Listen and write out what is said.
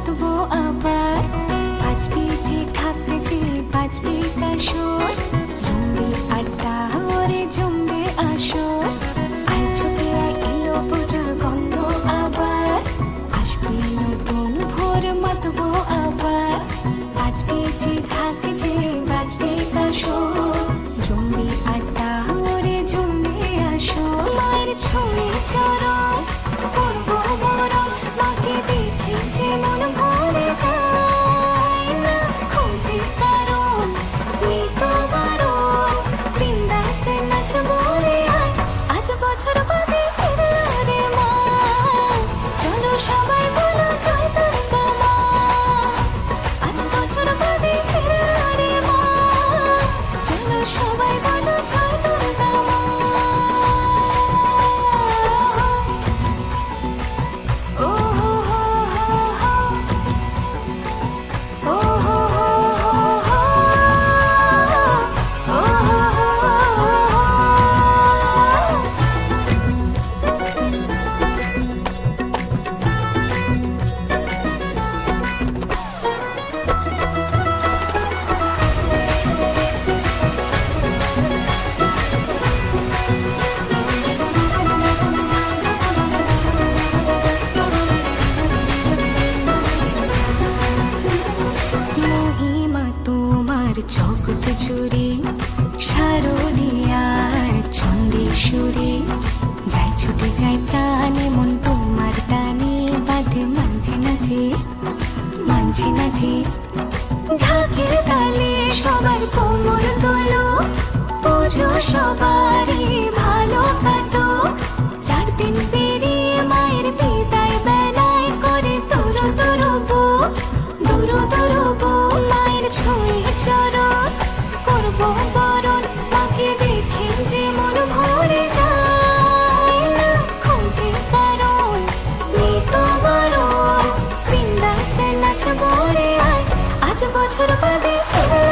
মাতবো আবার। বাজবে যে ঢাক যে বাজবে কাসর, জমবে আড্ডা ওরে জমবে আসর। আয় ছুটে আয় এলো পুজোর গন্ধ আবার, আসবে নতুন ভোর মাতবো আবার। বাজবে যে ঢাক যে বাজবে কাসর, জমবে আড্ডা ওরে জমবে আসর। মায়ের ছুঁয়ে চরণ করবো বরণ, মাকে দেখে যে মন ভরে যায় না খুঁজি কারণ, নেই তো বারণ। বিন্দাসে নাচবো রে আয়, আজ বছর বাদে ফিরে রে মা। চলো সবাই বলো জয় দুর্গা মা, আজ বছর বাদে ফিরে রে মা। চলো সবাই বলো জয় দুর্গা মা। ও হো হো হো হো, ও হো হো হো হো, ও হো হো হো। মহিমা তোমার জগৎ জুড়ে, শারদীয়ার ছন্দেশ্বরী। যাই ছুটে যায় প্রাণে মন তোমার টানে, বাঁধে মানছি না যে মানছি না যে। ঢাকের তালে সবার কোমর তোলো, পুজো সবারই ভালো কাটো। 4 দিন পেরিয়ে মায়ের বিদায় বেলায় করে তোর তোরবো দূর দূরবো। মায়ের ছুঁয়ে চরণ করবো বরণ, মাকে দেখে যে মন ভরে যায় না খুঁজি কারণ, নেই তো বারণ। বিন্দাসে নাচবো রে আয়, আজ বছর বাদে ফিরে